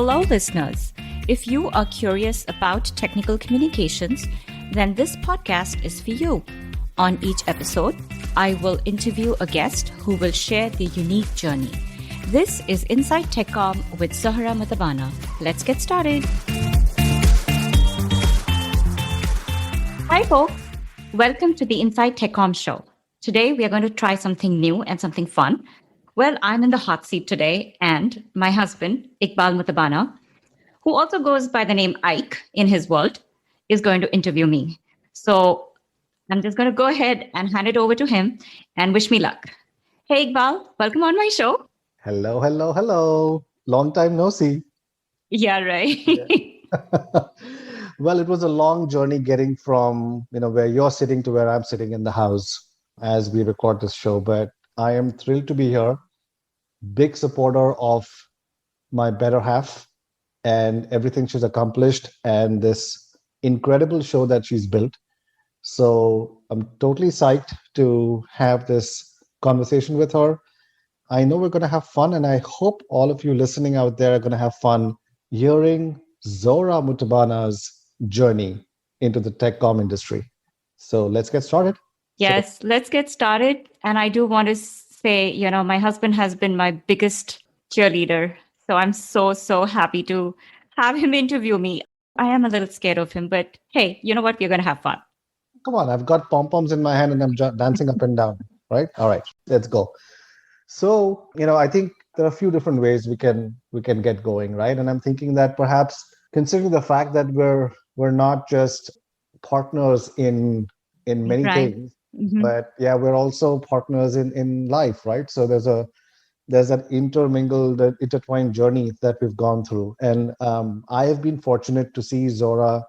Hello, listeners. If you are curious about technical communications, then this podcast is for you. On each episode, I will interview a guest who will share their unique journey. This is Inside TechCom with Zohra Mutabanna. Let's get started. Hi, folks. Welcome to the Inside TechCom show. Today, we are going to try something new and something fun. Well, I'm in the hot seat today, and my husband, Iqbal Mutabanna, who also goes by the name Ike in his world, is going to interview me. So I'm just going to go ahead and hand it over to him and wish me luck. Hey, Iqbal, welcome on my show. Hello. Long time no see. Yeah, right. Yeah. Well, it was a long journey getting from, where you're sitting to where I'm sitting in the house as we record this show. But I am thrilled to be here. Big supporter of my better half and everything she's accomplished and this incredible show that she's built. So I'm totally psyched to have this conversation with her. I know we're going to have fun, and I hope all of you listening out there are going to have fun hearing Zohra Mutabanna's journey into the tech-com industry. So let's get started. Yes, let's get started. And I do want to say, my husband has been my biggest cheerleader. So I'm so happy to have him interview me. I am a little scared of him, but hey, you know what? We're going to have fun. Come on, I've got pom-poms in my hand and I'm dancing up and down, right? All right, let's go. So, I think there are a few different ways we can get going, right? And I'm thinking that perhaps considering the fact that we're not just partners in many things, but yeah, we're also partners in life, right? So there's that intertwined journey that we've gone through. And I have been fortunate to see Zohra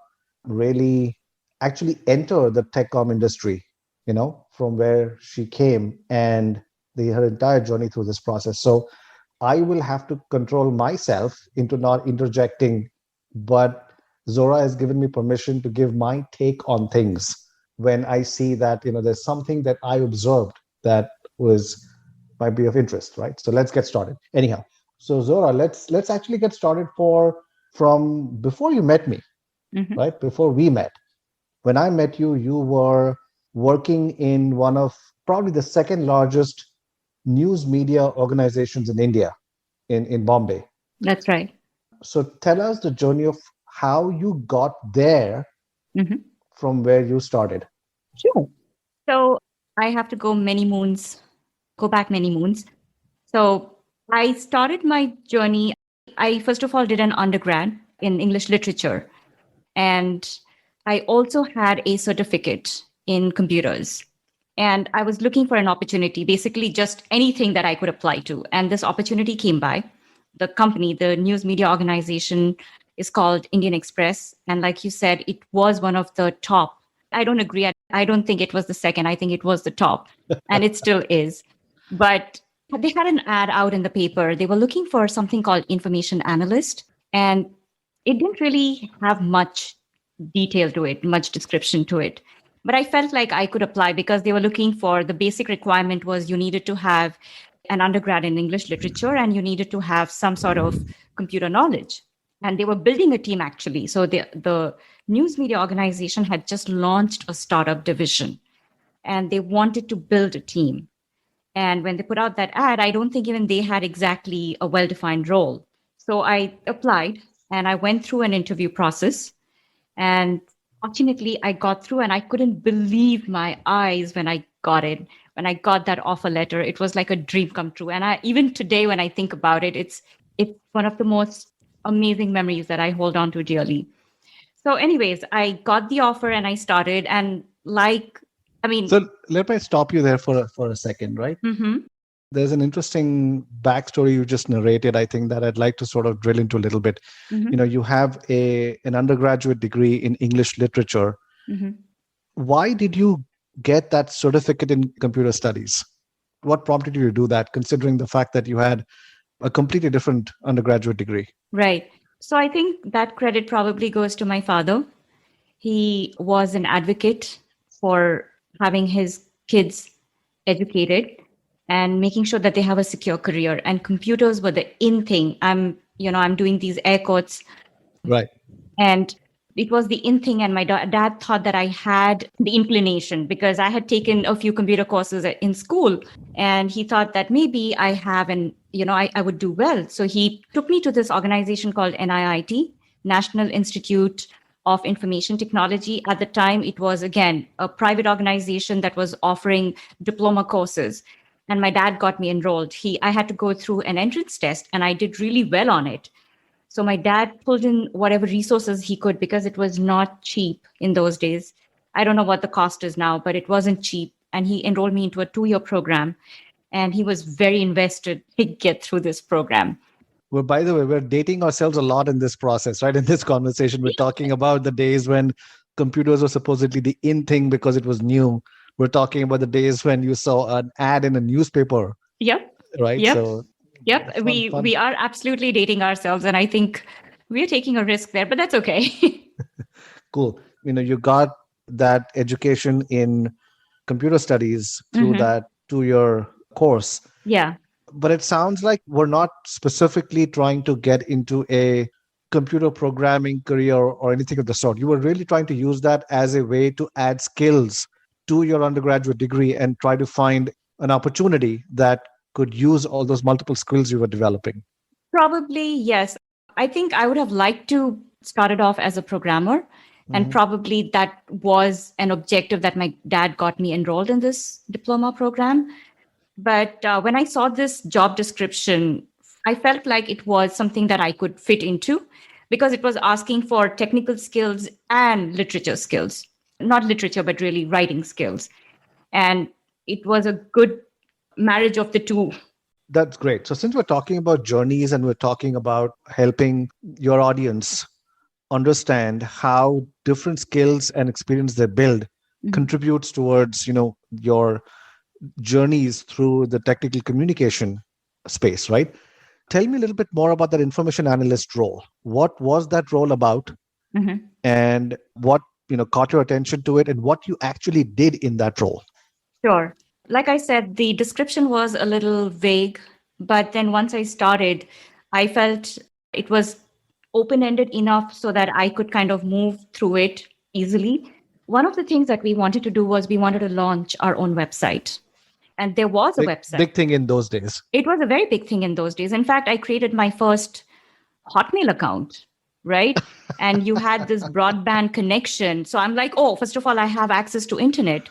really actually enter the telecom industry, from where she came and her entire journey through this process. So I will have to control myself into not interjecting, but Zohra has given me permission to give my take on things when I see that, there's something that I observed that might be of interest, right? So let's get started. Anyhow, so Zohra, let's actually get started from before you met me, right? Before we met. When I met you, you were working in one of probably the second largest news media organizations in India, in Bombay. That's right. So tell us the journey of how you got there from where you started. Sure. So I have to go back many moons. So I started my journey. I first of all did an undergrad in English literature. And I also had a certificate in computers. And I was looking for an opportunity, basically just anything that I could apply to. And this opportunity came by. The company, the news media organization, is called Indian Express. And like you said, it was one of the top. I don't agree. I don't think it was the second. I think it was the top. And it still is. But they had an ad out in the paper. They were looking for something called information analyst. And it didn't really have much detail to it, much description to it. But I felt like I could apply because they were looking for, the basic requirement was you needed to have an undergrad in English literature and you needed to have some sort of computer knowledge. And they were building a team actually. So the news media organization had just launched a startup division and they wanted to build a team. And when they put out that ad, I don't think even they had exactly a well-defined role. So I applied and I went through an interview process. And fortunately, I got through and I couldn't believe my eyes when I got it. When I got that offer letter, it was like a dream come true. And even today, when I think about it, it's one of the most amazing memories that I hold on to dearly. So anyways, I got the offer and I started. And So let me stop you there for a second, right? There's an interesting backstory you just narrated, I think, that I'd like to sort of drill into a little bit. You have an undergraduate degree in English literature. Why did you get that certificate in computer studies? What prompted you to do that, considering the fact that you had a completely different undergraduate degree? Right. So I think that credit probably goes to my father. He was an advocate for having his kids educated and making sure that they have a secure career. And computers were the in thing. I'm I'm doing these air quotes. Right. And it was the in thing. And my dad thought that I had the inclination because I had taken a few computer courses in school. And he thought that maybe I have, and, I would do well. So he took me to this organization called NIIT, National Institute of Information Technology. At the time, it was, again, a private organization that was offering diploma courses. And my dad got me enrolled. I had to go through an entrance test, and I did really well on it. So my dad pulled in whatever resources he could because it was not cheap in those days. I don't know what the cost is now, but it wasn't cheap. And he enrolled me into a 2-year program. And he was very invested to get through this program. Well, by the way, we're dating ourselves a lot in this process, right? In this conversation, we're talking about the days when computers were supposedly the in thing because it was new. We're talking about the days when you saw an ad in a newspaper, Yep. right? Yep. So Yep. fun, fun. We are absolutely dating ourselves. And I think we're taking a risk there, but that's okay. Cool. You got that education in computer studies through that 2-year course. Yeah. But it sounds like we're not specifically trying to get into a computer programming career or anything of the sort. You were really trying to use that as a way to add skills to your undergraduate degree and try to find an opportunity that could use all those multiple skills you were developing. Probably, yes. I think I would have liked to start it off as a programmer. And probably that was an objective that my dad got me enrolled in this diploma program. But when I saw this job description, I felt like it was something that I could fit into because it was asking for technical skills and literature skills. Not literature, but really writing skills. And it was a good marriage of the two. That's great. So since we're talking about journeys and we're talking about helping your audience understand how different skills and experience they build contributes towards, your journeys through the technical communication space, right? Tell me a little bit more about that information analyst role. What was that role about? And what, caught your attention to it and what you actually did in that role? Sure. Like I said, the description was a little vague, but then once I started, I felt it was open-ended enough so that I could kind of move through it easily. One of the things that we wanted to do was we wanted to launch our own website. And there was a website. Big thing in those days. It was a very big thing in those days. In fact, I created my first Hotmail account, right? And you had this broadband connection. So I'm like, oh, first of all, I have access to internet.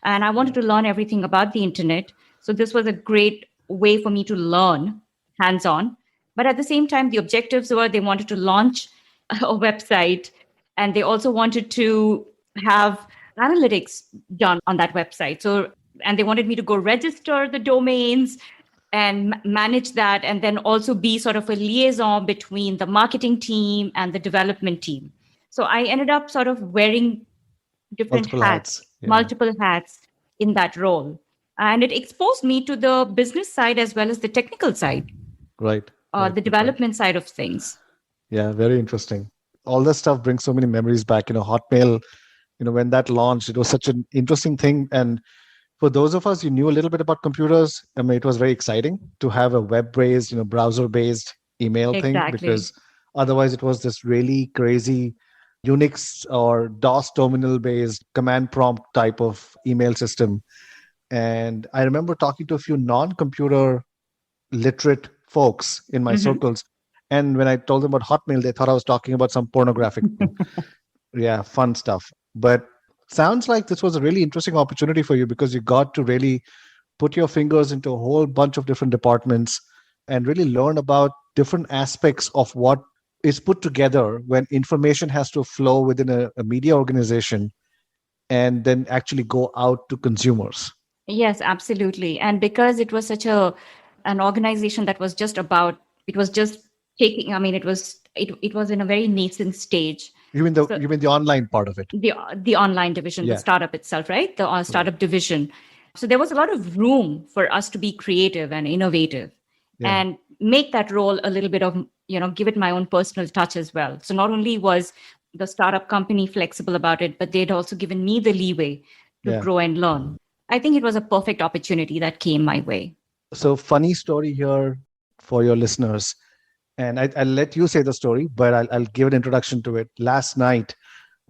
And I wanted to learn everything about the internet. So this was a great way for me to learn hands-on. But at the same time, the objectives were they wanted to launch a website and they also wanted to have analytics done on that website. And they wanted me to go register the domains and manage that, and then also be sort of a liaison between the marketing team and the development team. So I ended up sort of wearing different multiple hats in that role. And it exposed me to the business side as well as the technical side. Right. The development side of things. Yeah, very interesting. All this stuff brings so many memories back. Hotmail, when that launched, it was such an interesting thing. And for those of us who knew a little bit about computers, I mean, it was very exciting to have a web-based, browser-based email thing, because otherwise it was this really crazy Unix or DOS terminal-based command prompt type of email system. And I remember talking to a few non-computer literate folks in my circles. And when I told them about Hotmail, they thought I was talking about some pornographic thing. Yeah, fun stuff. But sounds like this was a really interesting opportunity for you because you got to really put your fingers into a whole bunch of different departments and really learn about different aspects of what is put together when information has to flow within a media organization and then actually go out to consumers. Yes, absolutely. And because it was such an organization that was just about, it was just taking, I mean, it was in a very nascent stage. You mean the online part of it? The online division, the startup itself, right? The startup division. So there was a lot of room for us to be creative and innovative and make that role a little bit of, give it my own personal touch as well. So not only was the startup company flexible about it, but they'd also given me the leeway to grow and learn. I think it was a perfect opportunity that came my way. So funny story here for your listeners. And I'll let you say the story, but I'll give an introduction to it. Last night,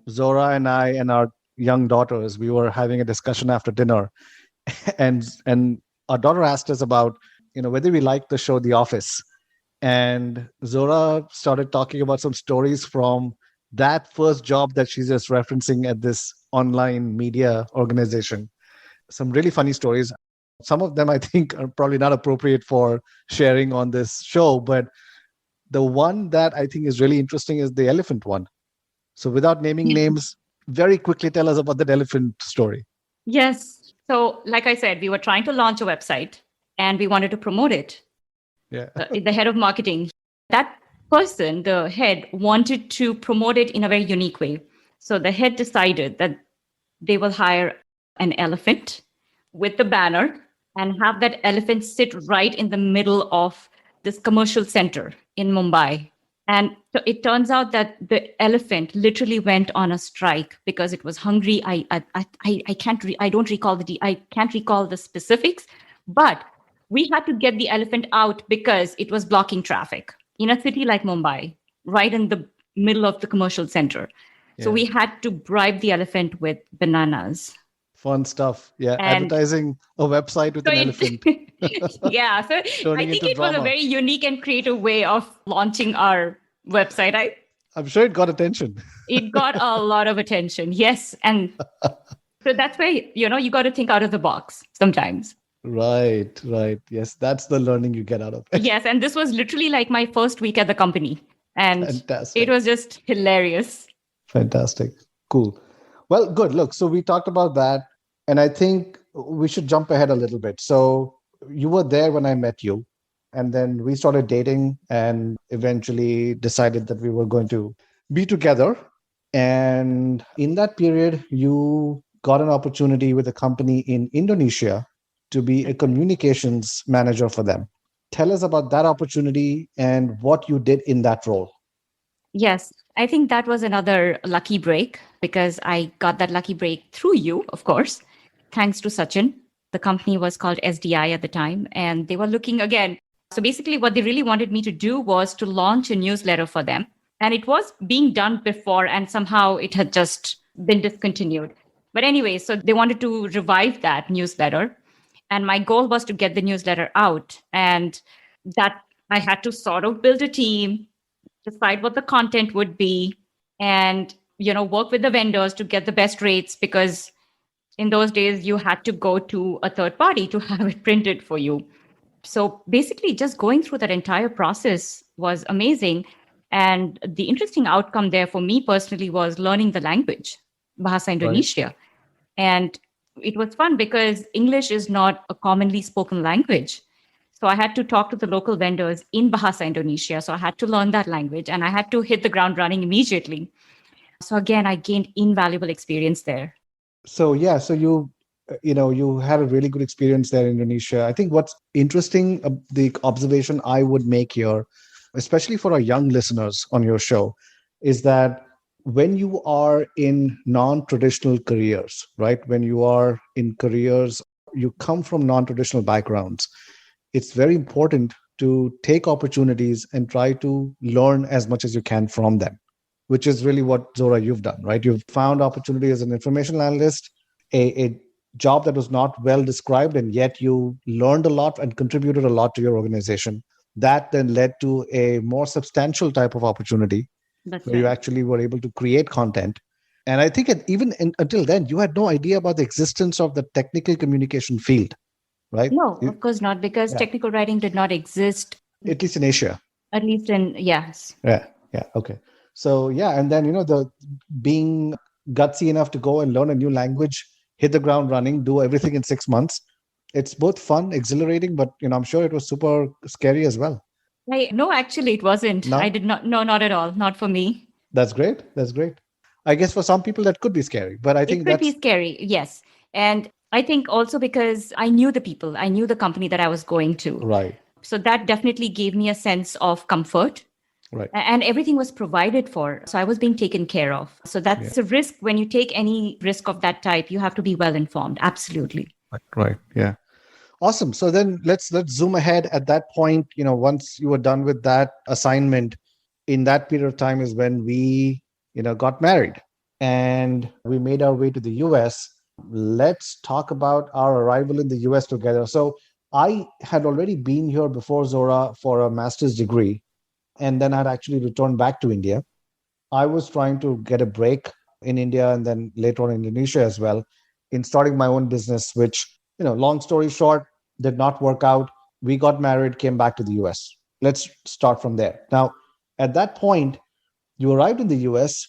Zohra and I and our young daughters, we were having a discussion after dinner, and our daughter asked us about, whether we liked the show The Office. And Zohra started talking about some stories from that first job that she's just referencing at this online media organization. Some really funny stories. Some of them I think are probably not appropriate for sharing on this show, but the one that I think is really interesting is the elephant one. So without naming names, very quickly tell us about that elephant story. Yes. So, like I said, we were trying to launch a website and we wanted to promote it. Yeah. The head of marketing, that person, the head, wanted to promote it in a very unique way. So the head decided that they will hire an elephant with the banner and have that elephant sit right in the middle of this commercial center in Mumbai. And so it turns out that the elephant literally went on a strike because it was hungry. I don't recall I can't recall the specifics, but we had to get the elephant out because it was blocking traffic in a city like Mumbai, right in the middle of the commercial center. So Yeah. we had to bribe the elephant with bananas. Fun stuff. Yeah. And Advertising a website with so an elephant. yeah. So I Turning think into it was a drama. very unique and creative way of launching our website. I'm sure it got attention. It got a lot of attention. Yes. And so that's where, you got to think out of the box sometimes. Right. Yes, that's the learning you get out of it. Yes. And this was literally like my first week at the company. And Fantastic. it was just hilarious. Fantastic. Cool. Well, good. Look, so we talked about that, and I think we should jump ahead a little bit. So you were there when I met you, and then we started dating and eventually decided that we were going to be together. And in that period, you got an opportunity with a company in Indonesia to be a communications manager for them. Tell us about that opportunity and what you did in that role. Yes, I think that was another lucky break because I got that lucky break through you, of course, thanks to Sachin. The company was called SDI at the time, and they were looking again. So basically, what they really wanted me to do was to launch a newsletter for them. And it was being done before, and somehow it had just been discontinued. But anyway, so they wanted to revive that newsletter. And my goal was to get the newsletter out. And that I had to sort of build a team, decide what the content would be, and work with the vendors to get the best rates, because in those days you had to go to a third party to have it printed for you. So basically just going through that entire process was amazing. And the interesting outcome there for me personally was learning the language, Bahasa Indonesia. Right. And it was fun because English is not a commonly spoken language. So I had to talk to the local vendors in Bahasa Indonesia. So I had to learn that language and I had to hit the ground running immediately. So again, I gained invaluable experience there. So yeah, so you had a really good experience there in Indonesia. I think what's interesting, the observation I would make here, especially for our young listeners on your show, is that when you are in non-traditional careers, right? When you are in careers, you come from non-traditional backgrounds, it's very important to take opportunities and try to learn as much as you can from them, which is really what, Zohra, you've done, right? You've found opportunity as an information analyst, a job that was not well described, and yet you learned a lot and contributed a lot to your organization. That then led to a more substantial type of opportunity. That's where right. You actually were able to create content. And I think until then, you had no idea about the existence of the technical communication field, right? No, of course not, because technical writing did not exist. At least in Asia. At least yes. Yeah. Okay. So and then, the being gutsy enough to go and learn a new language, hit the ground running, do everything in 6 months. It's both fun, exhilarating, but, I'm sure it was super scary as well. No, actually, it wasn't. No? I did not. No, not at all. Not for me. That's great. I guess for some people that could be scary, but I think it could be scary. Yes. And I think also because I knew the people, I knew the company that I was going to. Right. So that definitely gave me a sense of comfort. Right. And everything was provided for. So I was being taken care of. So that's a risk. When you take any risk of that type, you have to be well informed. Absolutely. Right. Yeah. Awesome. So then let's zoom ahead at that point. Once you were done with that assignment, in that period of time is when we, got married and we made our way to the US. Let's talk about our arrival in the US together. So I had already been here before, Zohra, for a master's degree, and then I'd actually returned back to India. I was trying to get a break in India and then later on in Indonesia as well in starting my own business, which, long story short, did not work out. We got married, came back to the US. Let's start from there. Now, at that point, you arrived in the US,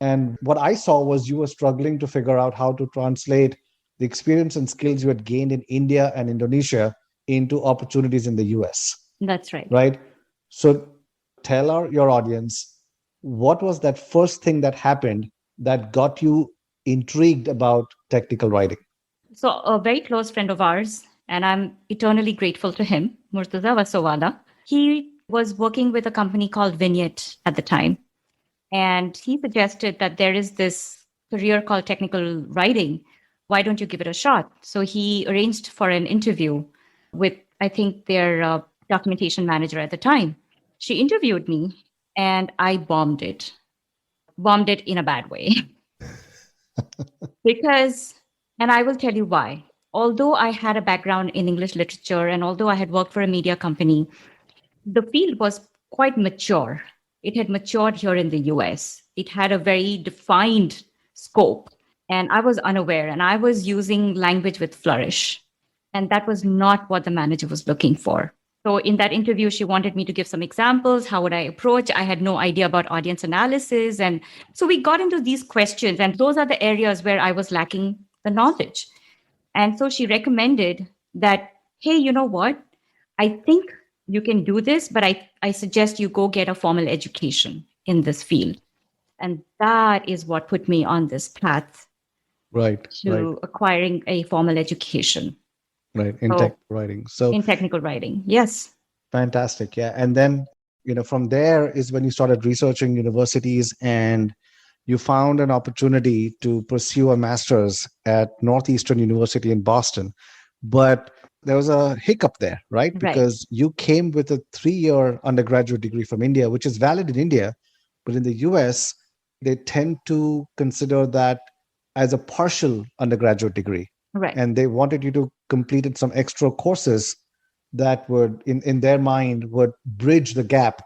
and what I saw was you were struggling to figure out how to translate the experience and skills you had gained in India and Indonesia into opportunities in the US, That's right. right? So tell your audience, what was that first thing that happened that got you intrigued about technical writing? So a very close friend of ours, and I'm eternally grateful to him, Murtaza Vasawala. He was working with a company called Vignette at the time. And he suggested that there is this career called technical writing. Why don't you give it a shot? So he arranged for an interview with, I think, their documentation manager at the time. She interviewed me and I bombed it in a bad way. Because, and I will tell you why. Although I had a background in English literature and although I had worked for a media company, the field was quite mature. It had matured here in the US. It had a very defined scope. And I was unaware and I was using language with flourish. And that was not what the manager was looking for. So in that interview, she wanted me to give some examples. How would I approach? I had no idea about audience analysis. And so we got into these questions. And those are the areas where I was lacking the knowledge. And so she recommended that, hey, you know what? I think you can do this, but I suggest you go get a formal education in this field. And that is what put me on this path Right, to acquiring a formal education. right. In technical writing. So in technical writing, yes. fantastic. Yeah. And then, from there is when you started researching universities and you found an opportunity to pursue a master's at Northeastern University in Boston. But there was a hiccup there, right? Right. Because you came with a 3-year undergraduate degree from India, which is valid in India. But in the US, they tend to consider that as a partial undergraduate degree. Right. And they wanted you to complete some extra courses that would, in their mind, would bridge the gap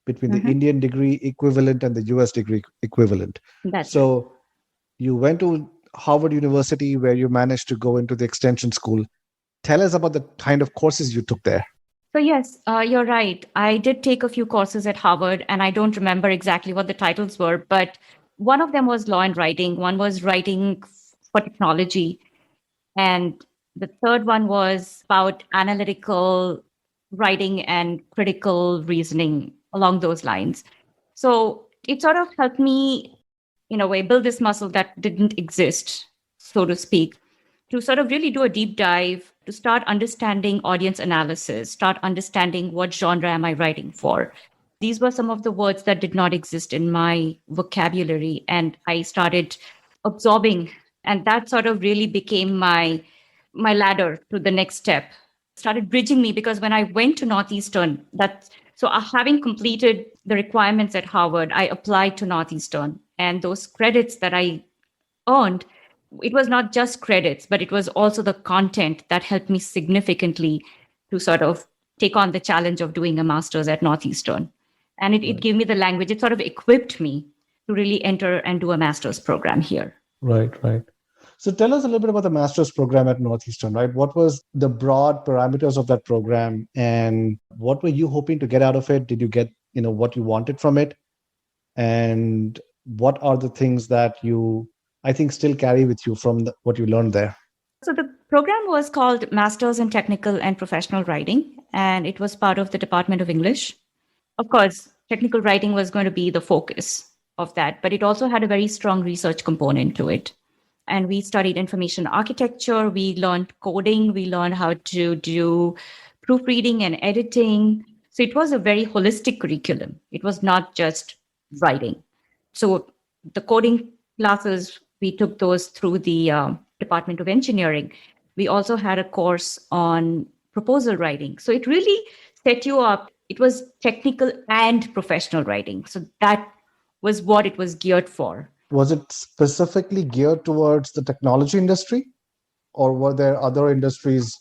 between the Indian degree equivalent and the US degree equivalent. That's so right. You went to Harvard University where you managed to go into the extension school. Tell us about the kind of courses you took there. So yes, you're right. I did take a few courses at Harvard, and I don't remember exactly what the titles were, but one of them was law and writing. One was writing for technology. And the third one was about analytical writing and critical reasoning along those lines. So it sort of helped me, in a way, build this muscle that didn't exist, so to speak, to sort of really do a deep dive, to start understanding audience analysis, start understanding what genre am I writing for. These were some of the words that did not exist in my vocabulary. And I started absorbing, and that sort of really became my ladder to the next step. Started bridging me because when I went to Northeastern, having completed the requirements at Harvard, I applied to Northeastern, and those credits that I earned, it was not just credits, but it was also the content that helped me significantly to sort of take on the challenge of doing a master's at Northeastern. And it gave me the language. It sort of equipped me to really enter and do a master's program here. Right, right. So tell us a little bit about the master's program at Northeastern, right? What was the broad parameters of that program and what were you hoping to get out of it? Did you get, what you wanted from it? And what are the things that you, I think, still carry with you from what you learned there? So the program was called Masters in Technical and Professional Writing, and it was part of the Department of English. Of course, technical writing was going to be the focus of that, but it also had a very strong research component to it. And we studied information architecture, we learned coding, we learned how to do proofreading and editing. So it was a very holistic curriculum. It was not just writing. So the coding classes, we took those through the Department of Engineering. We also had a course on proposal writing. So it really set you up. It was technical and professional writing. So that was what it was geared for. Was it specifically geared towards the technology industry, or were there other industries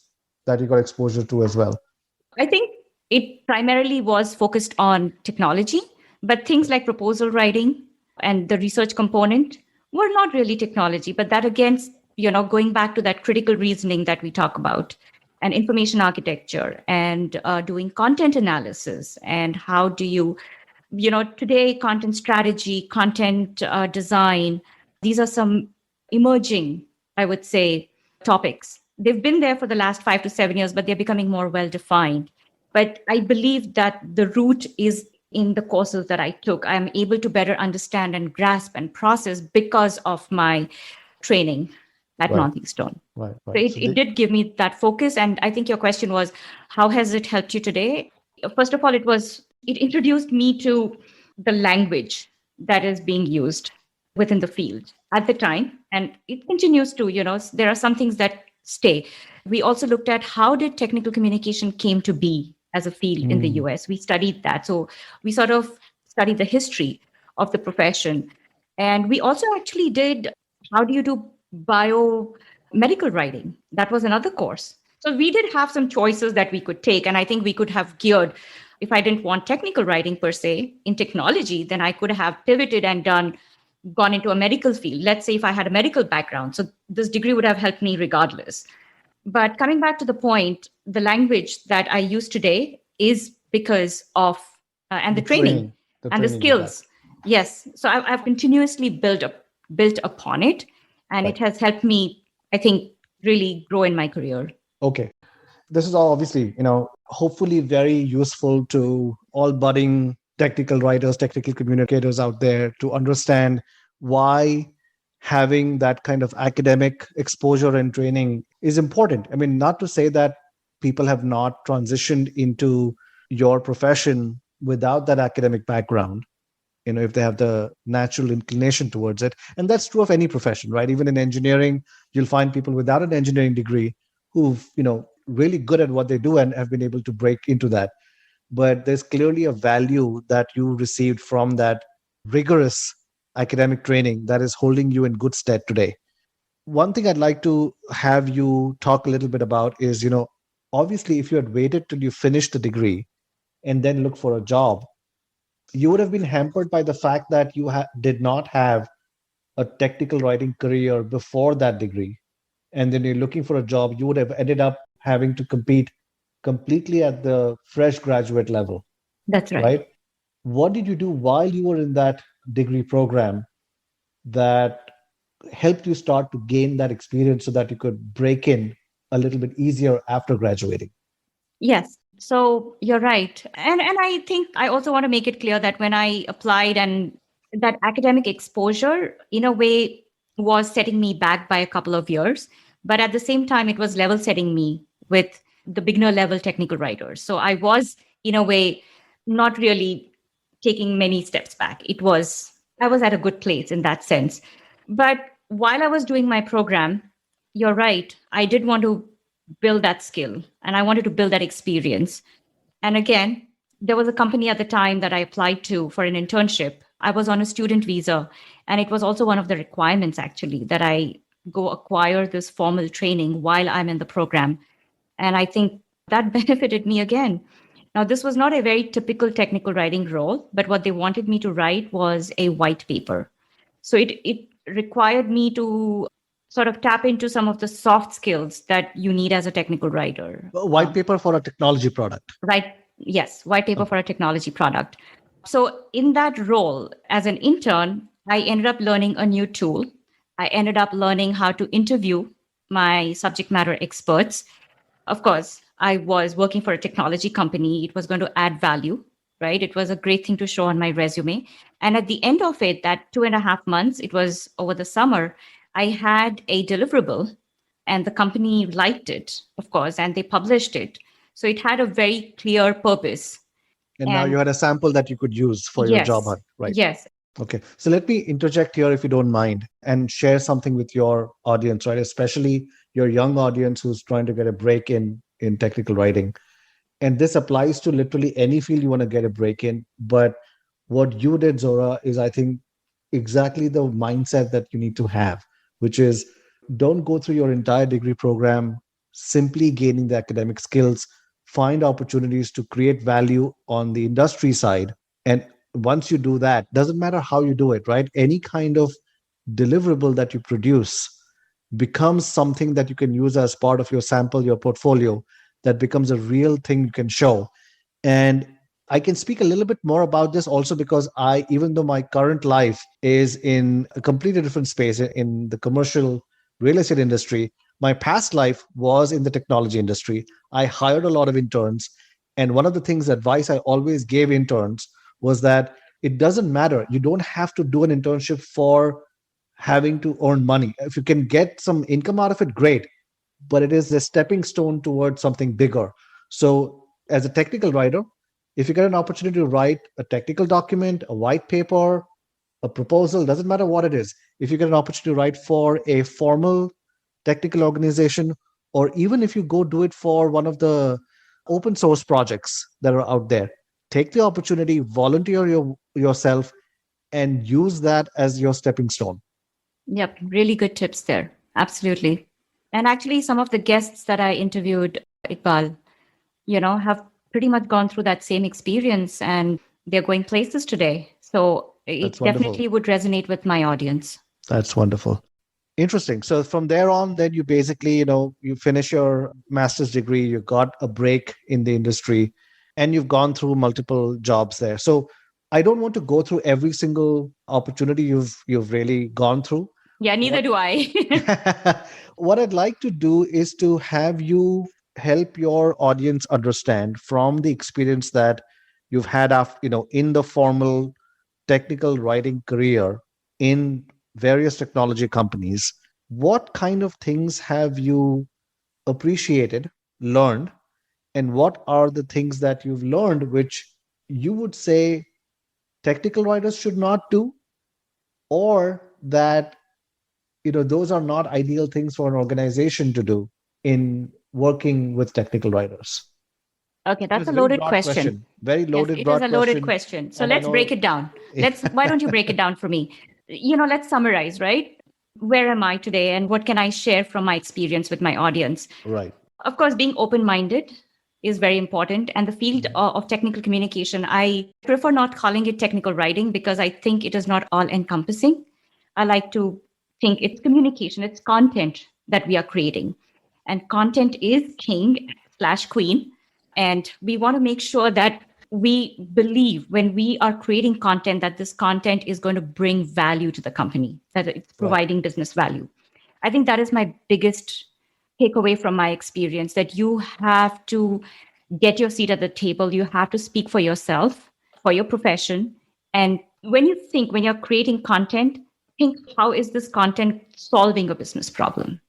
that you got exposure to as well? I think it primarily was focused on technology, but things like proposal writing and the research component were not really technology. But that again, going back to that critical reasoning that we talk about, and information architecture, and doing content analysis, and how do you, today, content strategy, content design, these are some emerging, I would say, topics. They've been there for the last 5 to 7 years, but they're becoming more well defined. But I believe that the root is in the courses that I took. I'm able to better understand and grasp and process because of my training at Right. Northeastern. Right, So right. it did give me that focus. And I think your question was, how has it helped you today? First of all, it introduced me to the language that is being used within the field at the time. And it continues to, there are some things that stay. We also looked at how did technical communication came to be as a field in the US. We studied that. So we sort of studied the history of the profession. And we also actually did, how do you do biomedical writing? That was another course. So we did have some choices that we could take. And I think we could have geared, if I didn't want technical writing per se in technology, then I could have pivoted and gone into a medical field. Let's say if I had a medical background. So this degree would have helped me regardless. But coming back to the point, the language that I use today is because of and the training and the skills. Yes. So I've continuously built upon it, and it has helped me, I think, really grow in my career. Okay. This is all obviously, hopefully very useful to all budding technical writers, technical communicators out there to understand why having that kind of academic exposure and training is important. I mean, not to say that people have not transitioned into your profession without that academic background, if they have the natural inclination towards it. And that's true of any profession, right? Even in engineering, you'll find people without an engineering degree who've, really good at what they do and have been able to break into that. But there's clearly a value that you received from that rigorous academic training that is holding you in good stead today. One thing I'd like to have you talk a little bit about is, obviously, if you had waited till you finished the degree and then look for a job, you would have been hampered by the fact that you did not have a technical writing career before that degree. And then you're looking for a job, you would have ended up having to compete completely at the fresh graduate level. That's right. Right? What did you do while you were in that degree program that helped you start to gain that experience so that you could break in a little bit easier after graduating? Yes. So you're right. And I think I also want to make it clear that when I applied, and that academic exposure in a way was setting me back by a couple of years, but at the same time it was level setting me with the beginner level technical writers. So I was in a way not really taking many steps back. I was at a good place in that sense. But while I was doing my program, you're right, I did want to build that skill and I wanted to build that experience. And again, there was a company at the time that I applied to for an internship. I was on a student visa, and it was also one of the requirements actually that I go acquire this formal training while I'm in the program. And I think that benefited me again. Now, this was not a very typical technical writing role, but what they wanted me to write was a white paper. So it required me to sort of tap into some of the soft skills that you need as a technical writer. A white paper for a technology product. Right. Yes. White paper for a technology product. So in that role as an intern, I ended up learning a new tool. I ended up learning how to interview my subject matter experts. Of course, I was working for a technology company. It was going to add value, right? It was a great thing to show on my resume. And at the end of it, that 2.5 months, it was over the summer, I had a deliverable, and the company liked it, of course, and they published it. So it had a very clear purpose. And now you had a sample that you could use for your job hunt, right? Yes. Okay. So let me interject here, if you don't mind, and share something with your audience, right? Especially your young audience who's trying to get a break in technical writing. And this applies to literally any field you want to get a break in. But what you did, Zora, is I think exactly the mindset that you need to have, which is don't go through your entire degree program simply gaining the academic skills. Find opportunities to create value on the industry side. And once you do that, doesn't matter how you do it, right? Any kind of deliverable that you produce becomes something that you can use as part of your sample, your portfolio, that becomes a real thing you can show. And I can speak a little bit more about this also because even though my current life is in a completely different space in the commercial real estate industry, my past life was in the technology industry. I hired a lot of interns. And one of the things, advice I always gave interns was that it doesn't matter. You don't have to do an internship for having to earn money. If you can get some income out of it, great. But it is a stepping stone towards something bigger. So, as a technical writer, if you get an opportunity to write a technical document, a white paper, a proposal, doesn't matter what it is, if you get an opportunity to write for a formal technical organization, or even if you go do it for one of the open source projects that are out there, take the opportunity, volunteer yourself, and use that as your stepping stone. Yep, really good tips there. Absolutely. And actually, some of the guests that I interviewed, Iqbal, have pretty much gone through that same experience and they're going places today. So That's it wonderful. definitely would resonate with my audience. That's wonderful. Interesting. So from there on, then you basically, you finish your master's degree, you got a break in the industry, and you've gone through multiple jobs there. So I don't want to go through every single opportunity you've really gone through. Yeah, neither What do I. what I'd like to do is to have you help your audience understand from the experience that you've had after, in the formal technical writing career in various technology companies, what kind of things have you appreciated, learned, and what are the things that you've learned which you would say technical writers should not do, or that those are not ideal things for an organization to do in working with technical writers? Okay, It that's was a a very loaded broad question. question, very Yes, loaded, it is broad a loaded question. question. So And I let's break know, it down. Why don't you break it down for me? Let's summarize, right? Where am I today and what can I share from my experience with my audience? right. Of course, being open minded is very important. And the field of technical communication, I prefer not calling it technical writing because I think it is not all encompassing. I like to think it's communication, it's content that we are creating. And content is king slash queen. And we want to make sure that we believe when we are creating content that this content is going to bring value to the company, that it's Right. providing business value. I think that is my biggest takeaway from my experience, that you have to get your seat at the table. You have to speak for yourself, for your profession. And when you're creating content, think how is this content solving a business problem?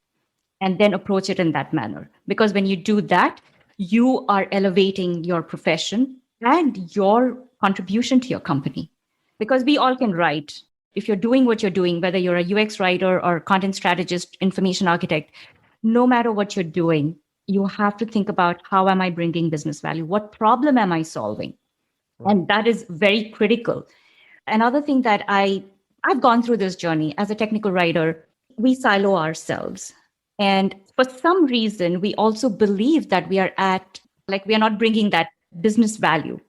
And then approach it in that manner. Because when you do that, you are elevating your profession and your contribution to your company. Because we all can write. If you're doing what you're doing, whether you're a UX writer or content strategist, information architect, no matter what you're doing, you have to think about how am I bringing business value? What problem am I solving? Right. And that is very critical. Another thing that I've gone through this journey as a technical writer, we silo ourselves. And for some reason, we also believe that we are not bringing that business value.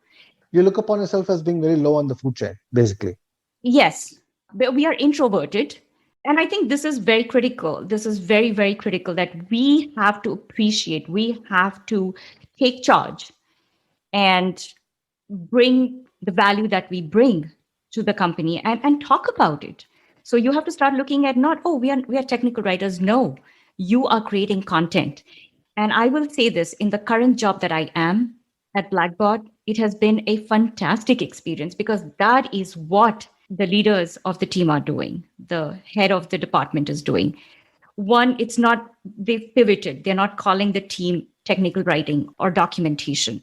You look upon yourself as being very low on the food chain, basically. Yes, but we are introverted. And I think this is very critical. This is very, very critical that we have to appreciate, we have to take charge and bring the value that we bring to the company and talk about it. So you have to start looking at not, oh, we are technical writers. No, you are creating content. And I will say this, in the current job that I am at Blackboard, it has been a fantastic experience because that is what the leaders of the team are doing, the head of the department is doing. One, it's not, they've pivoted. They're not calling the team technical writing or documentation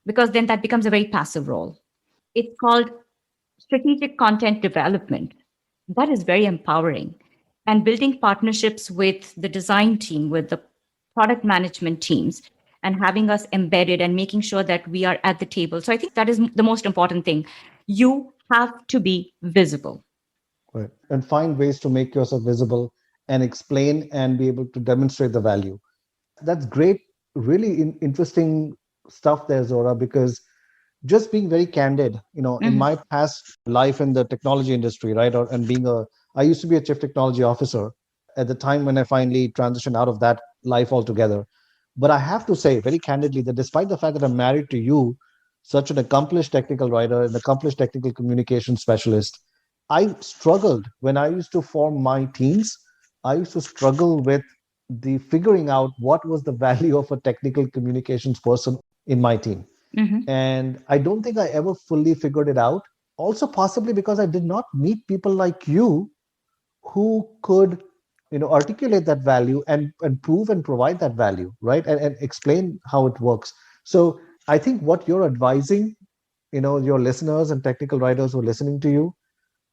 because then that becomes a very passive role. It's called strategic content development. That is very empowering. And building partnerships with the design team, with the product management teams, and having us embedded and making sure that we are at the table. So I think that is the most important thing. You have to be visible. Right. And find ways to make yourself visible and explain and be able to demonstrate the value. That's great, really interesting stuff there, Zora, because just being very candid, in Mhm. my past life in the technology industry, right? And I used to be a chief technology officer at the time when I finally transitioned out of that life altogether. But I have to say very candidly that despite the fact that I'm married to you, such an accomplished technical writer, an accomplished technical communication specialist, I struggled when I used to form my teams. I used to struggle with the figuring out what was the value of a technical communications person in my team. Mhm. And I don't think I ever fully figured it out. Also, possibly because I did not meet people like you who could, articulate that value and prove and provide that value, right? And explain how it works. So I think what you're advising, your listeners and technical writers who are listening to you,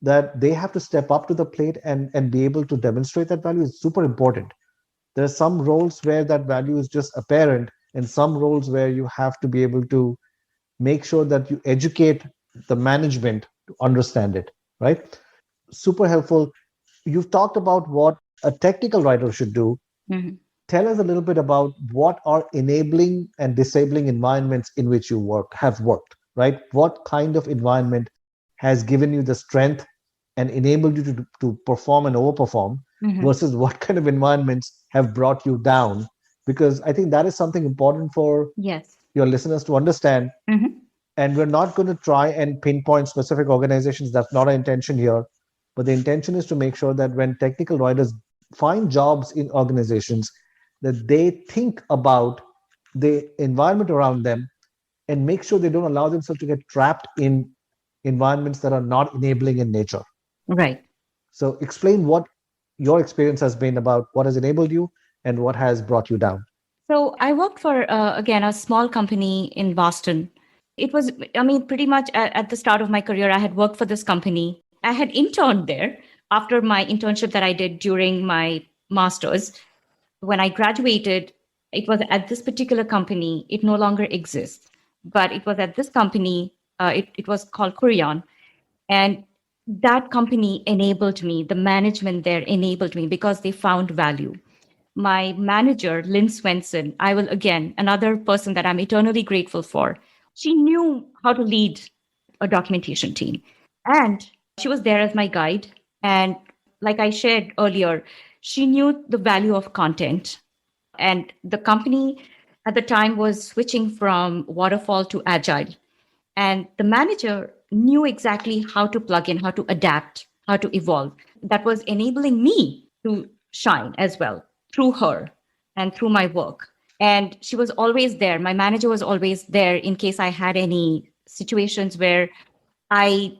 that they have to step up to the plate and be able to demonstrate that value is super important. There are some roles where that value is just apparent, and some roles where you have to be able to make sure that you educate the management to understand it, right? Super helpful. You've talked about what a technical writer should do. Mhm. Tell us a little bit about what are enabling and disabling environments in which you have worked, right? What kind of environment has given you the strength and enabled you to perform and overperform Mhm. versus what kind of environments have brought you down? Because I think that is something important for Yes. your listeners to understand. Mhm. And we're not going to try and pinpoint specific organizations. That's not our intention here. But the intention is to make sure that when technical writers find jobs in organizations, that they think about the environment around them and make sure they don't allow themselves to get trapped in environments that are not enabling in nature. Right. So explain what your experience has been about what has enabled you and what has brought you down. So I worked for, again, a small company in Boston. It was, I mean, pretty much at the start of my career, I had worked for this company. I had interned there after my internship that I did during my master's. When I graduated, it was at this particular company. It no longer exists, but it was at this company. It was called Kurion. And that company enabled me, the management there enabled me because they found value. My manager, Lynn Swenson, I will again, another person that I'm eternally grateful for. She knew how to lead a documentation team. And she was there as my guide. And like I shared earlier, she knew the value of content. And the company at the time was switching from waterfall to agile. And the manager knew exactly how to plug in, how to adapt, how to evolve. That was enabling me to shine as well through her and through my work. And she was always there. My manager was always there in case I had any situations where I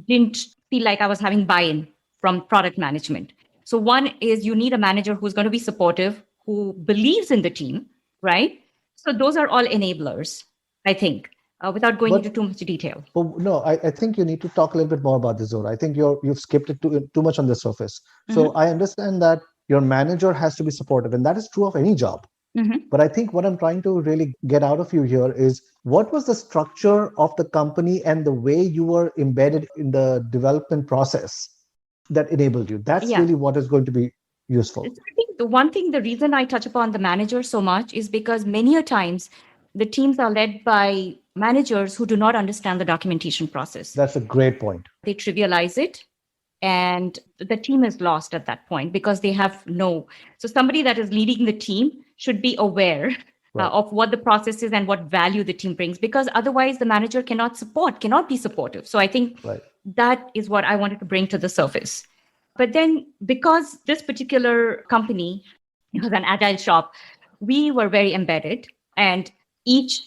didn't feel like I was having buy in from product management. So, one is you need a manager who's going to be supportive, who believes in the team, right? So, those are all enablers, I think, without going into But too much detail. But no, I think you need to talk a little bit more about this, Zora. I think you've skipped it too much on the surface. So Hmm. I understand that your manager has to be supportive, and that is true of any job. Hmm. But I think what I'm trying to really get out of you here is what was the structure of the company and the way you were embedded in the development process that enabled you? That's Yeah. really what is going to be useful. I think the one thing, the reason I touch upon the manager so much is because many a times the teams are led by managers who do not understand the documentation process. That's a great point. They trivialize it, and the team is lost at that point because they have no. So somebody that is leading the team should be aware Right. of what the process is and what value the team brings, because otherwise the manager cannot be supportive. So I think Right. that is what I wanted to bring to the surface. But then, because this particular company was an agile shop, we were very embedded, and each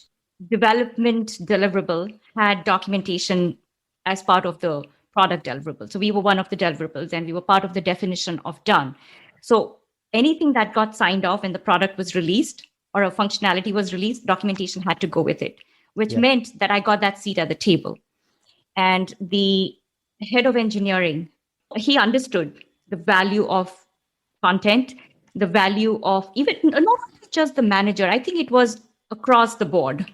development deliverable had documentation as part of the product deliverable. So we were one of the deliverables, and we were part of the definition of done. So anything that got signed off and the product was released or a functionality was released, documentation had to go with it, which Yeah. meant that I got that seat at the table. And the head of engineering, he understood the value of content, the value of even not just the manager. I think it was across the board,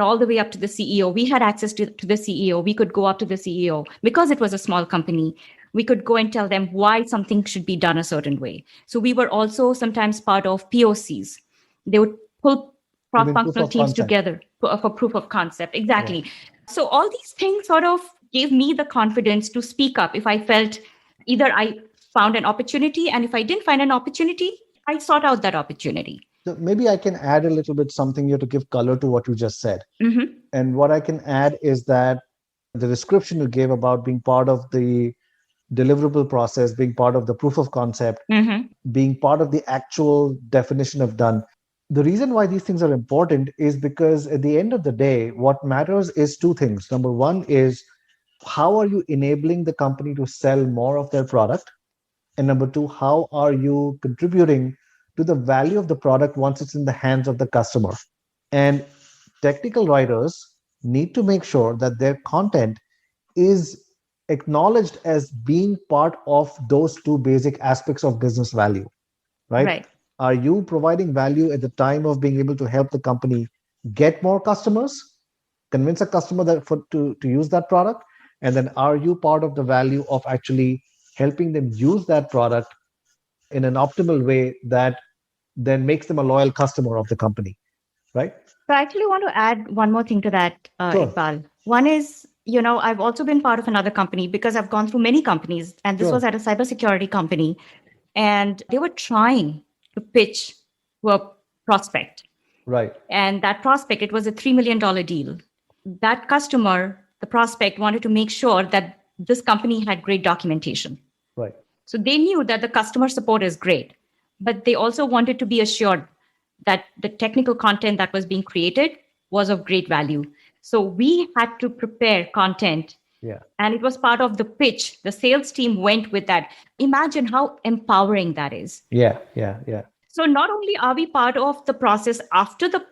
all the way up to the CEO. We had access to the CEO. We could go up to the CEO because it was a small company. We could go and tell them why something should be done a certain way. So we were also sometimes part of POCs. They would pull You mean proof cross-functional of teams concept? together for proof of concept. Yeah. Exactly. So all these things sort of gave me the confidence to speak up if I felt either I found an opportunity, and if I didn't find an opportunity, I sought out that opportunity. So maybe I can add a little bit something here to give color to what you just said. Mm-hmm. And what I can add is that the description you gave about being part of the deliverable process, being part of the proof of concept, Mm-hmm. being part of the actual definition of done. The reason why these things are important is because at the end of the day, what matters is two things. Number one is how are you enabling the company to sell more of their product? And number two, how are you contributing to the value of the product once it's in the hands of the customer? And technical writers need to make sure that their content is acknowledged as being part of those two basic aspects of business value, right? Right. Are you providing value at the time of being able to help the company get more customers, convince a customer to use that product? And then are you part of the value of actually helping them use that product in an optimal way that then makes them a loyal customer of the company, right? So I actually want to add one more thing to that, Sure, Iqbal. One is, I've also been part of another company because I've gone through many companies, and this was sure, at a cybersecurity company, and they were trying to pitch to a prospect. right, And that prospect, it was a $3 million deal. That customer, the prospect, wanted to make sure that this company had great documentation. right, So they knew that the customer support is great, but they also wanted to be assured that the technical content that was being created was of great value. So we had to prepare content, yeah, and it was part of the pitch. The sales team went with that. Imagine how empowering that is. yeah, yeah, yeah, So not only are we part of the process after the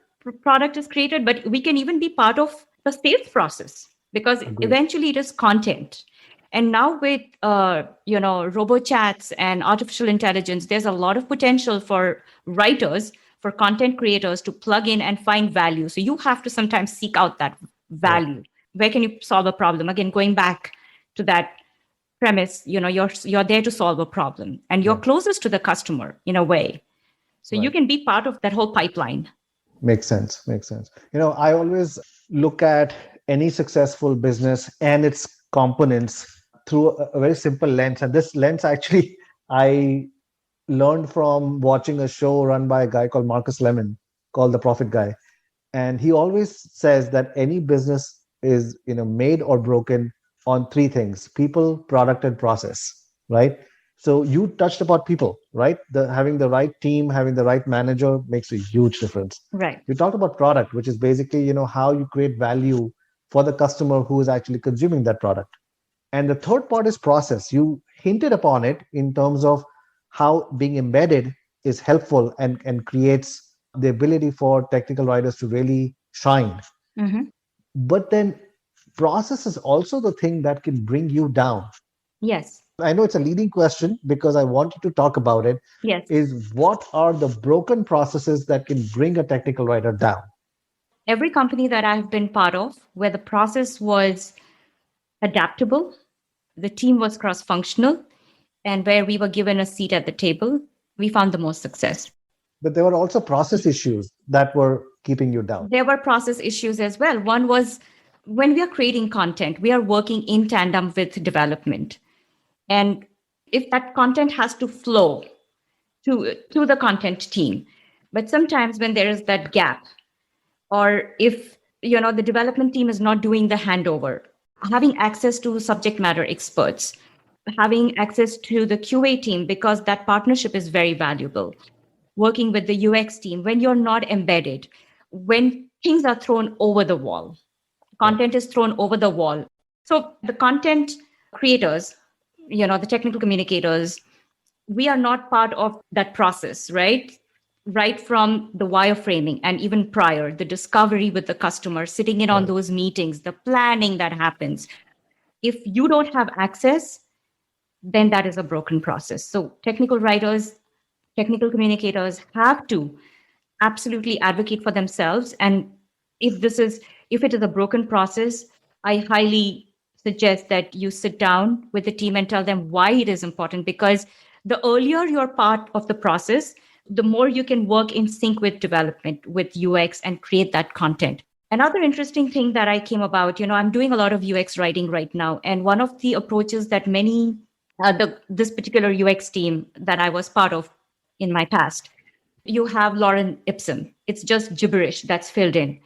product is created, but we can even be part of the sales process because agreed. eventually it is content. And now with robo chats and artificial intelligence, there's a lot of potential for writers, for content creators to plug in and find value. So you have to sometimes seek out that Yeah, value. Where can you solve a problem? Again, going back to that premise, you're there to solve a problem, and you're yeah, closest to the customer in a way, so you right. can be part of that whole pipeline. Makes sense. Makes sense. I always look at any successful business and its components through a very simple lens. And this lens actually, I learned from watching a show run by a guy called Marcus Lemon called The Profit Guy. And he always says that any business is, made or broken on three things: people, product, and process, right? So you touched about people, right? Having the right team, having the right manager makes a huge difference. Right. You talked about product, which is basically, how you create value for the customer who is actually consuming that product. And the third part is process. You hinted upon it in terms of how being embedded is helpful and creates the ability for technical writers to really shine. Mm-hmm. But then process is also the thing that can bring you down. Yes. I know it's a leading question because I want you to talk about it. Yes. Is what are the broken processes that can bring a technical writer down? Every company that I've been part of where the process was adaptable, the team was cross functional, and where we were given a seat at the table, we found the most success. But there were also process issues that were keeping you down. There were process issues as well. One was when we are creating content, we are working in tandem with development. And if that content has to flow to the content team, but sometimes when there is that gap, or if the development team is not doing the handover, having access to subject matter experts, having access to the QA team, because that partnership is very valuable, working with the UX team when you're not embedded, when things are thrown over the wall, Yeah. content is thrown over the wall. So the content creators, the technical communicators, we are not part of that process, right? Right from the wireframing and even prior, the discovery with the customer, sitting in on Right. those meetings, the planning that happens. If you don't have access, then that is a broken process. So technical writers, technical communicators have to absolutely advocate for themselves. And if this is if it is a broken process, I highly suggest that you sit down with the team and tell them why it is important, because the earlier you're part of the process, the more you can work in sync with development, with UX, and create that content. Another interesting thing that I came about, I'm doing a lot of UX writing right now. And one of the approaches that this particular UX team that I was part of in my past, you have Lauren Ipsum. It's just gibberish that's filled in.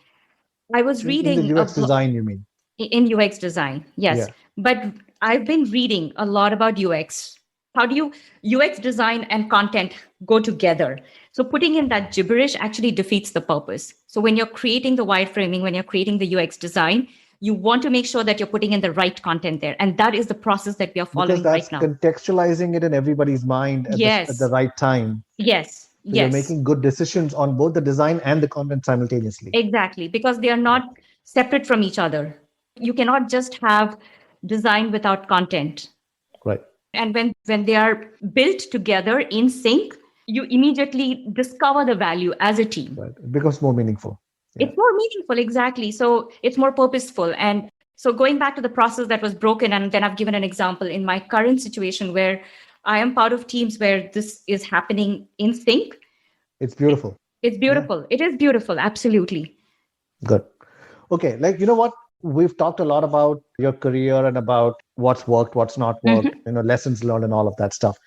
I was In the reading UX design, you mean? in UX design, yes. Yeah. But I've been reading a lot about UX. How do you UX design and content go together? So putting in that gibberish actually defeats the purpose. So when you're creating the wireframing, when you're creating the UX design, you want to make sure that you're putting in the right content there. And that is the process that we are Because following that's right now. contextualizing it in everybody's mind at the Yes. right time. Yes. So you're Yes. making good decisions on both the design and the content simultaneously. Exactly. Because they are not separate from each other. You cannot just have design without content. Right. And when they are built together in sync, you immediately discover the value as a team. Right. It becomes more meaningful. Yeah. It's more meaningful, exactly. So it's more purposeful. And so going back to the process that was broken, and then I've given an example in my current situation where I am part of teams where this is happening in sync. It's beautiful. It's beautiful. Yeah. It is beautiful. Absolutely. Good. Okay. Like, you know what? We've talked a lot about your career and about what's worked, what's not worked, lessons learned and all of that stuff.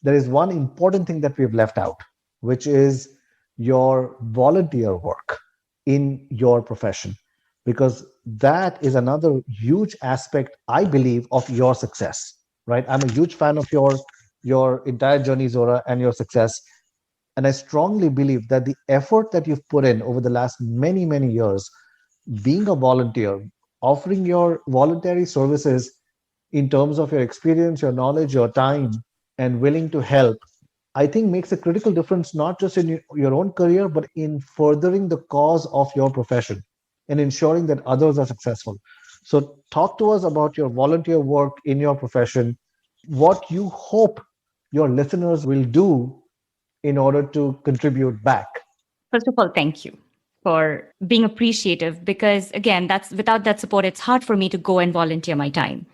There is one important thing that we've left out, which is your volunteer work in your profession, because that is another huge aspect, I believe, of your success, right? I'm a huge fan of your entire journey, Zohra, and your success. And I strongly believe that the effort that you've put in over the last many, many years, being a volunteer, offering your voluntary services in terms of your experience, your knowledge, your time, and willing to help, I think makes a critical difference, not just in your own career, but in furthering the cause of your profession and ensuring that others are successful. So talk to us about your volunteer work in your profession, what you hope your listeners will do in order to contribute back. First of all, thank you for being appreciative, because again, that's without that support, it's hard for me to go and volunteer my time.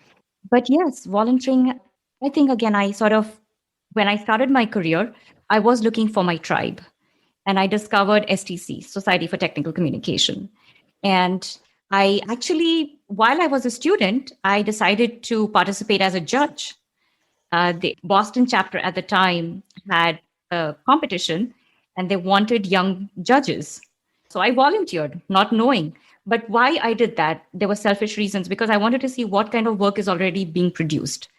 But yes, volunteering, I think again, when I started my career, I was looking for my tribe, and I discovered STC, Society for Technical Communication. And I actually, while I was a student, I decided to participate as a judge. The Boston chapter at the time had a competition, and they wanted young judges. So I volunteered, not knowing. But why I did that, there were selfish reasons, because I wanted to see what kind of work is already being produced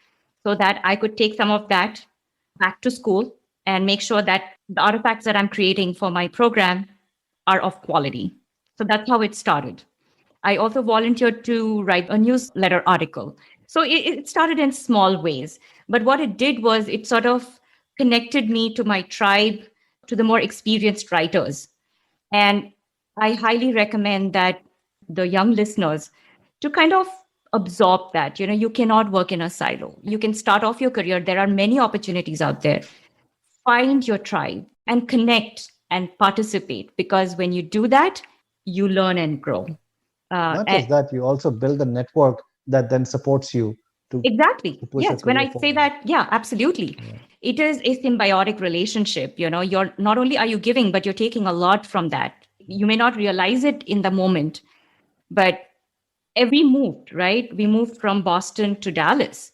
so that I could take some of that back to school and make sure that the artifacts that I'm creating for my program are of quality. So that's how it started. I also volunteered to write a newsletter article. So it started in small ways. But what it did was it sort of connected me to my tribe, to the more experienced writers. And I highly recommend that the young listeners to kind of absorb that. You cannot work in a silo. You can start off your career. There are many opportunities out there. Find your tribe and connect and participate, because when you do that, you learn and grow. Not just that, you also build a network that then supports you to exactly to push yes, when I say that, yeah, absolutely. Yeah. It is a symbiotic relationship. You're not only are you giving, but you're taking a lot from that. You may not realize it in the moment, but we moved, right? We moved from Boston to Dallas.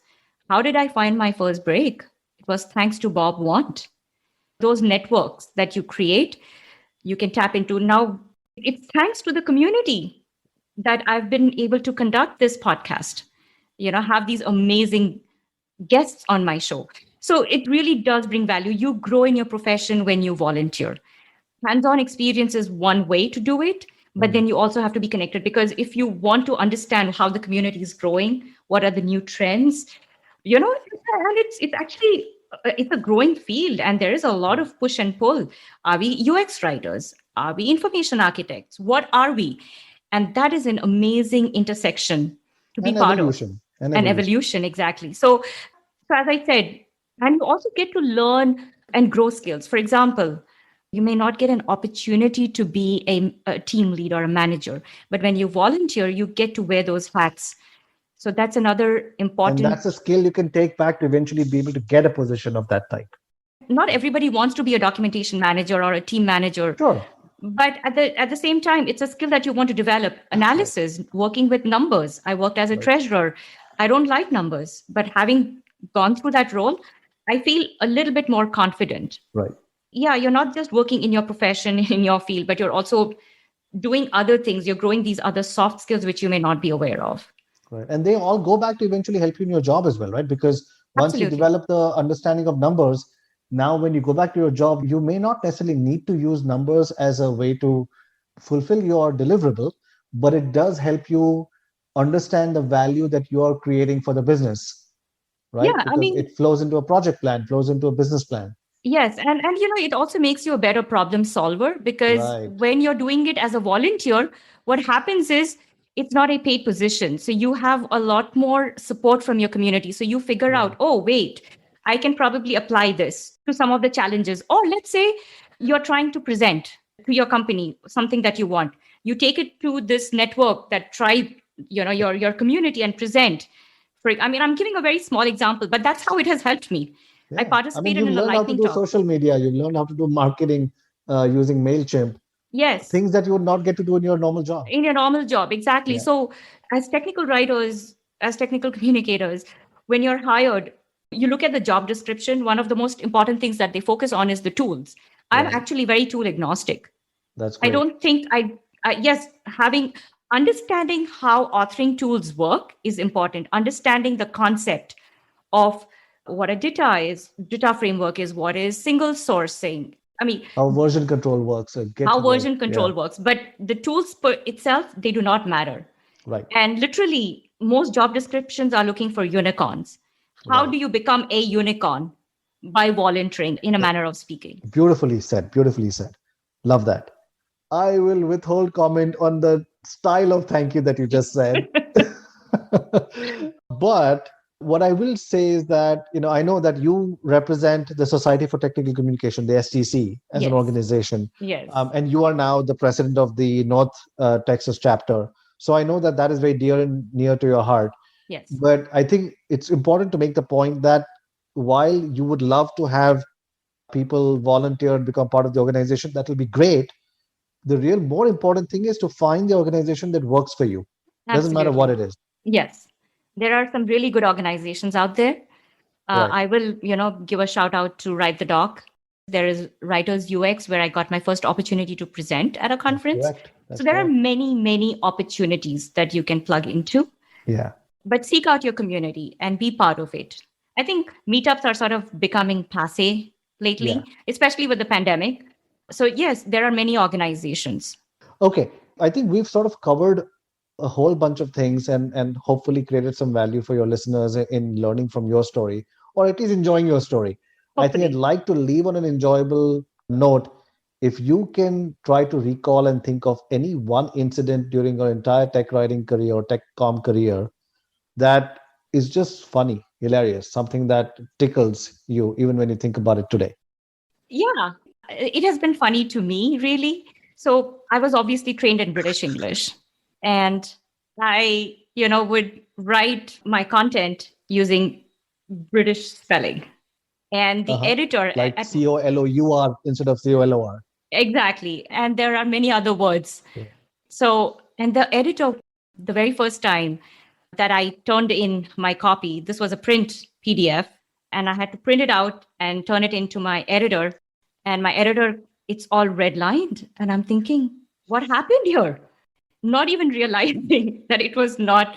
How did I find my first break? It was thanks to Bob Want. Those networks that you create, you can tap into. Now, it's thanks to the community that I've been able to conduct this podcast, have these amazing guests on my show. So it really does bring value. You grow in your profession when you volunteer. Hands-on experience is one way to do it, but then you also have to be connected, because if you want to understand how the community is growing, what are the new trends, and it's actually it's a growing field, and there is a lot of push and pull. Are we UX writers? Are we information architects? What are we? And that is an amazing intersection to be part of. And and evolution. evolution. Exactly. So as I said, and you also get to learn and grow skills. For example, you may not get an opportunity to be a team lead or a manager, but when you volunteer, you get to wear those hats. So that's another And important. that's a skill you can take back to eventually be able to get a position of that type. Not everybody wants to be a documentation manager or a team manager, Sure. but at the same time, it's a skill that you want to develop. Right. Analysis, working with numbers. I worked as a Right. treasurer. I don't like numbers, but having gone through that role, I feel a little bit more confident. Right. Yeah, you're not just working in your profession, in your field, but you're also doing other things. You're growing these other soft skills which you may not be aware of. Right. And they all go back to eventually help you in your job as well, right? Because once you Absolutely. develop the understanding of numbers, now when you go back to your job, you may not necessarily need to use numbers as a way to fulfill your deliverable, but it does help you understand the value that you are creating for the business, right? Yeah, I Because mean, it flows into a project plan, flows into a business plan. yes, and it also makes you a better problem solver because Right. when you're doing it as a volunteer, what happens is it's not a paid position. So you have a lot more support from your community. So you figure Yeah. out, oh, wait, I can probably apply this to some of the challenges. Or let's say you're trying to present to your company something that you want. You take it to this network, that tribe, your community, and present. I mean, I'm giving a very small example, but that's how it has helped me. I Yeah. I mean, participated you've in a learned how to lightning do talk. social media, you've learned how to do marketing using MailChimp, Yes, things that you would not get to do in your normal job. in your normal job, exactly. Yeah. So, as technical writers, as technical communicators, when you're hired, you look at the job description. One of the most important things that they focus on is the tools. I'm Right. actually very tool agnostic. That's I great. don't think yes, having understanding how authoring tools work is important. Understanding the concept of what a data framework is, what is single sourcing. I mean, How version control works, Git how work. version Yeah. control works, but the tools per itself, they do not matter. Right. And literally, most job descriptions are looking for unicorns. How Right. do you become a unicorn? By volunteering, in a Yeah. manner of speaking. Beautifully said. Beautifully said. Love that. I will withhold comment on the style of thank you that you just said. But what I will say is that, I know that you represent the Society for Technical Communication, the STC, as an Yes, organization. yes, And you are now the president of the North Texas chapter. So I know that that is very dear and near to your heart. yes. But I think it's important to make the point that while you would love to have people volunteer and become part of the organization, that will be great. The real more important thing is to find the organization that works for you. Doesn't matter what Absolutely. it is. Yes. There are some really good organizations out there. Right. I will, give a shout out to Write the Doc. There is Writers UX, where I got my first opportunity to present at a That's conference. correct. So That's there are correct. many, many opportunities that you can plug into, Yeah. but seek out your community and be part of it. I think meetups are sort of becoming passe Yeah. lately, especially with the pandemic. So, yes, there are many organizations. Okay. I think we've sort of covered a whole bunch of things and hopefully created some value for your listeners in learning from your story or at least enjoying your story. I think I'd Hopefully. like to leave on an enjoyable note. If you can try to recall and think of any one incident during your entire tech writing career or tech com career that is just funny, hilarious, something that tickles you even when you think about it today. Yeah, it has been funny to me, really. So I was obviously trained in British English, and I, would write my content using British spelling. And the Uh-huh. editor Like at COLOUR instead of COLOR. exactly, and there are many other words. Yeah. So, and the editor, the very first time that I turned in my copy, this was a print PDF, and I had to print it out and turn it into my editor. And my editor, it's all redlined. And I'm thinking, what happened here? Not even realizing that it was not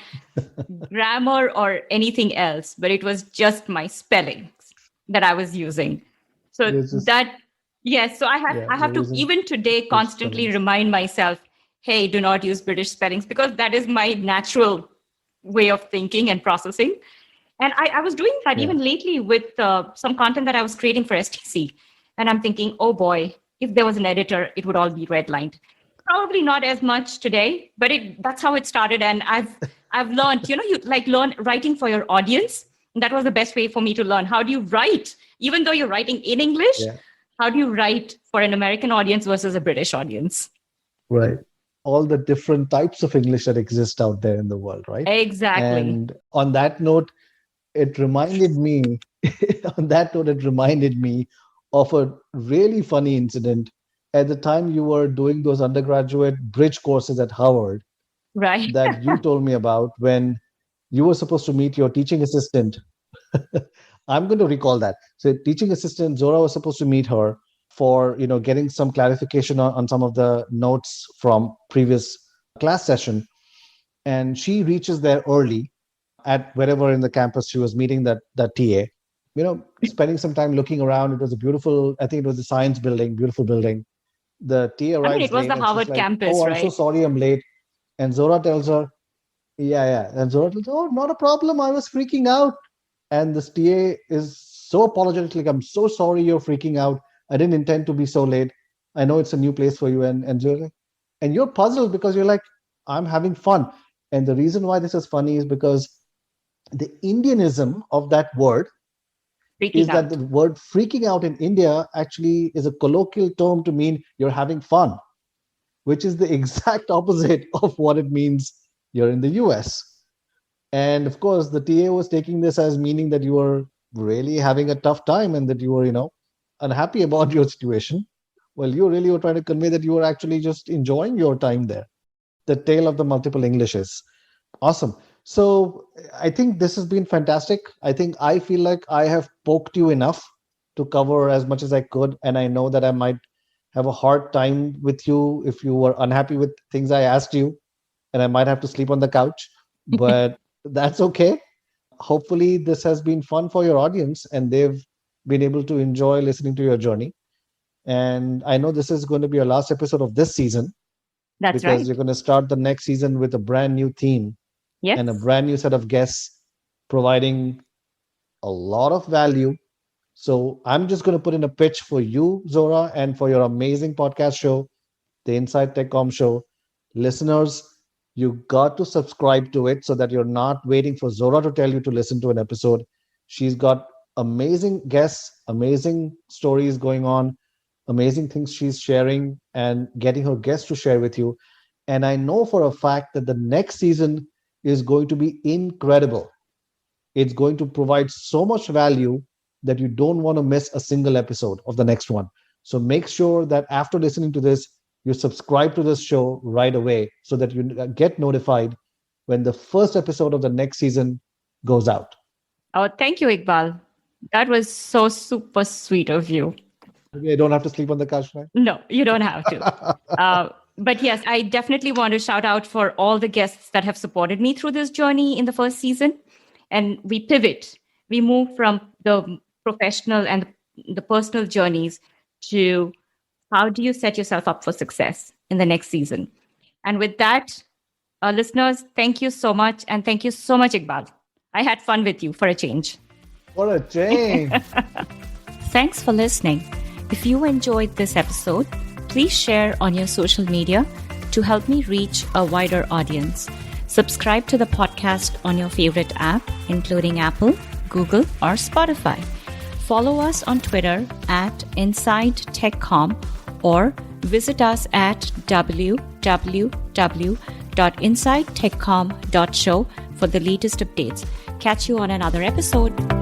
grammar or anything else, but it was just my spellings that I was using. So It's just, that, yes, so yeah, I have you're to using even today British constantly spellings. remind myself, hey, do not use British spellings, because that is my natural way of thinking and processing. And I was doing that Yeah. even lately with some content that I was creating for STC. And I'm thinking, oh boy, if there was an editor, it would all be redlined. Probably not as much today, but that's how it started. And I've I've learned, you like learn writing for your audience. And that was the best way for me to learn. How do you write? Even though you're writing in English, Yeah. how do you write for an American audience versus a British audience? Right. All the different types of English that exist out there in the world, right? Exactly. And on that note, it reminded me, of a really funny incident at the time you were doing those undergraduate bridge courses at Harvard Right. that you told me about when you were supposed to meet your teaching assistant. I'm going to recall that. So teaching assistant Zohra was supposed to meet her for getting some clarification on some of the notes from previous class session. And she reaches there early at wherever in the campus she was meeting that TA. Spending some time looking around. It was a beautiful, I think it was the science building, beautiful building. The TA I mean, arrives it was late the and she's Harvard like, "Oh, campus, I'm so right? sorry I'm late." And Zohra tells her, "Yeah, yeah." And Zohra tells her, "Oh, not a problem. I was freaking out." And this TA is so apologetic, like, "I'm so sorry you're freaking out. I didn't intend to be so late. I know it's a new place for you." And you're like, and you're puzzled because you're like, "I'm having fun." And the reason why this is funny is because the Indianism of that word Freaking is that out. the word freaking out in India actually is a colloquial term to mean you're having fun, which is the exact opposite of what it means you're in the US. And of course, the TA was taking this as meaning that you were really having a tough time and that you were, unhappy about your situation. Well, you really were trying to convey that you were actually just enjoying your time there. The tale of the multiple Englishes. Awesome. So I think this has been fantastic. I feel like I have poked you enough to cover as much as I could. And I know that I might have a hard time with you if you were unhappy with things I asked you, and I might have to sleep on the couch, but that's okay. Hopefully, this has been fun for your audience and they've been able to enjoy listening to your journey. And I know this is going to be your last episode of this season That's because right. you're going to start the next season with a brand new theme and a Yes. brand new set of guests providing a lot of value. So I'm just going to put in a pitch for you, Zohra, and for your amazing podcast show, the Inside TechCom Show. Listeners, you got to subscribe to it so that you're not waiting for Zohra to tell you to listen to an episode. She's got amazing guests, amazing stories going on, amazing things she's sharing and getting her guests to share with you. And I know for a fact that the next season is going to be incredible. It's going to provide so much value that you don't want to miss a single episode of the next one. So make sure that after listening to this, you subscribe to this show right away so that you get notified when the first episode of the next season goes out. Oh, thank you, Iqbal. That was so super sweet of you. Maybe I don't have to sleep on the couch, right? No, you don't have to. But yes, I definitely want to shout out for all the guests that have supported me through this journey in the first season. And we pivot. We move from the professional and the personal journeys to how do you set yourself up for success in the next season. And with that, listeners, thank you so much. And thank you so much, Iqbal. I had fun with you for a change. What a change. Thanks for listening. If you enjoyed this episode, please share on your social media to help me reach a wider audience. Subscribe to the podcast on your favorite app, including Apple, Google, or Spotify. Follow us on Twitter at Inside TechCom or visit us at www.insidetechcom.show for the latest updates. Catch you on another episode.